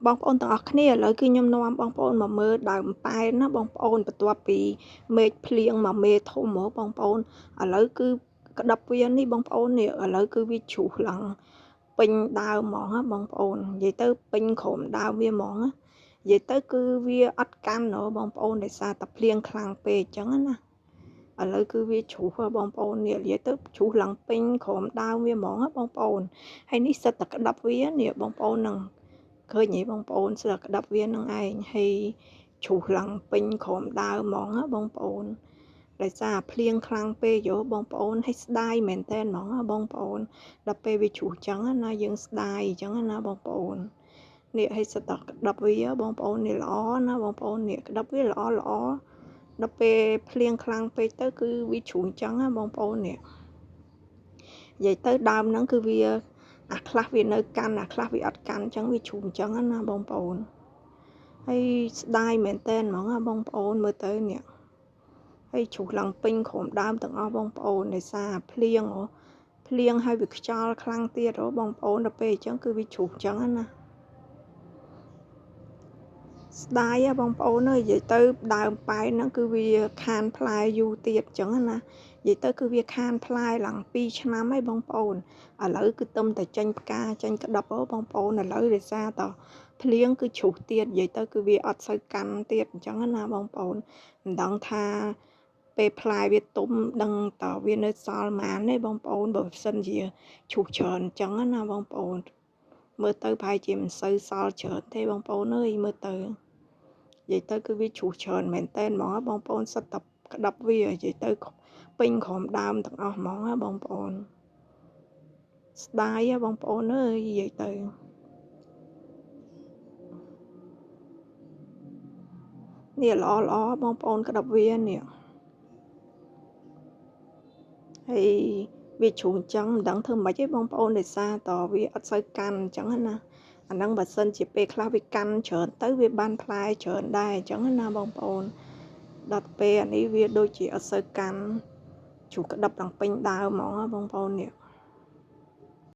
បងប្អូនទាំងអស់គ្នាឥឡូវគឺខ្ញុំនាំបងប្អូនមកមើលដើមប៉ែនណាបងប្អូនបន្ទាប់ពីមេឃភ្លៀងមកមេធំហ៎បងប្អូនឥឡូវគឺក្តាប់វានេះបងប្អូននេះឥឡូវគឺវាជ្រុះឡើងពេញដើមហ្មងណាបងប្អូននិយាយទៅពេញក្រោមដើមវាហ្មងណានិយាយទៅគឺវាអត់កាន់ហ៎បងប្អូនដោយសារតែភ្លៀងខ្លាំងពេកអញ្ចឹងណាឥឡូវគឺវាជ្រុះបងប្អូននេះនិយាយទៅជ្រុះឡើងពេញក្រោមដើមវាហ្មងណាបងប្អូនហើយនេះសិតតែក្តាប់វានេះបងប្អូននឹងឃើញទេបងប្អូនស្រាប់ក្តាប់វានឹងឯងហើយជ្រុះឡើងពេញក្រោមដើមហ្មងណាបងប្អូនដោយសារភ្លៀងខ្លាំងពេកយោបងប្អូនឲ្យស្ដាយមែនតើហ្មងណាបងប្អូនដល់ពេលវាជ្រុះចឹងណាយើងស្ដាយអញ្ចឹងណាបងប្អូននេះឲ្យសិតតែក្តាប់វាបងប្អូននេះល្អណាបងប្អូននេះក្តាប់វាល្អដល់ពេលភ្លៀងខ្លាំងពេកទៅគឺវាជ្រុះអញ្ចឹងណាបងប្អូននេះនិយាយទៅដើមហ្នឹងគឺវាអាខ្លះវានៅកាន់អាខ្លះវាអត់កាន់អញ្ចឹងវាជ្រុះអញ្ចឹងណាបងប្អូនហើយស្ដាយមែនតើហ្មងណាបងប្អូនមើលទៅនេះហើយជ្រុះឡើងពេញក្រោមដើមទាំងអស់បងប្អូនដោយសារភ្លៀងហើយវាខ្យល់ខ្លាំងទៀតហ៎បងប្អូនដល់ពេលអញ្ចឹងគឺវាជ្រុះអញ្ចឹងណាស្ដាយហ៎បងប្អូនអើយនិយាយទៅដើមប៉ែនហ្នឹងគឺវាខានផ្លែយូរទៀតអញ្ចឹងណានិយាយទៅគឺវាខានផ្លែឡើង2ឆ្នាំហើយបងប្អូនឥឡូវគឺទឹមតែចេញផ្កាចេញក្តាប់ហ៎បងប្អូនឥឡូវដោយសារតភ្លៀងគឺជ្រុះទៀតនិយាយទៅគឺវាអត់សូវកាន់ទៀតអញ្ចឹងណាបងប្អូនមិនដឹងថាពេលផ្លែវាទុំដឹងតើវានៅសល់ប៉ុន្មានទេបងប្អូនបើសិនជាជ្រុះច្រើនអញ្ចឹងណាបងប្អូនមើលទៅប្រហែលជាមិនសូវសល់ច្រើនទេបងប្អូនអើយមើលទៅនិយាយទៅគឺវាជ្រុះច្រើនមែនតើហ្មងបងប្អូនសិតតែក្តាប់វានិយាយទៅពេញក្រោមដើមទាំងអស់ហ្មងណាបងប្អូនស្ដាយបងប្អូនអើយនិយាយទៅនេះល្អបងប្អូនក្តាប់វានេះហើយវាជ្រុះអញ្ចឹងមិនដឹងធ្វើម៉េចទេបងប្អូនដោយសារតវាអត់សូវកាន់អញ្ចឹងណាអាហ្នឹងបើសិនជាពេលខ្លះវាកាន់ច្រើនទៅវាបានផ្លែច្រើនដែរអញ្ចឹងណាបងប្អូនដល់ពេលអានេះវាដូចជាអត់សូវកាន់ជ្រុះក្តាប់ឡើងពេញដើមហ្មងបងប្អូននេះ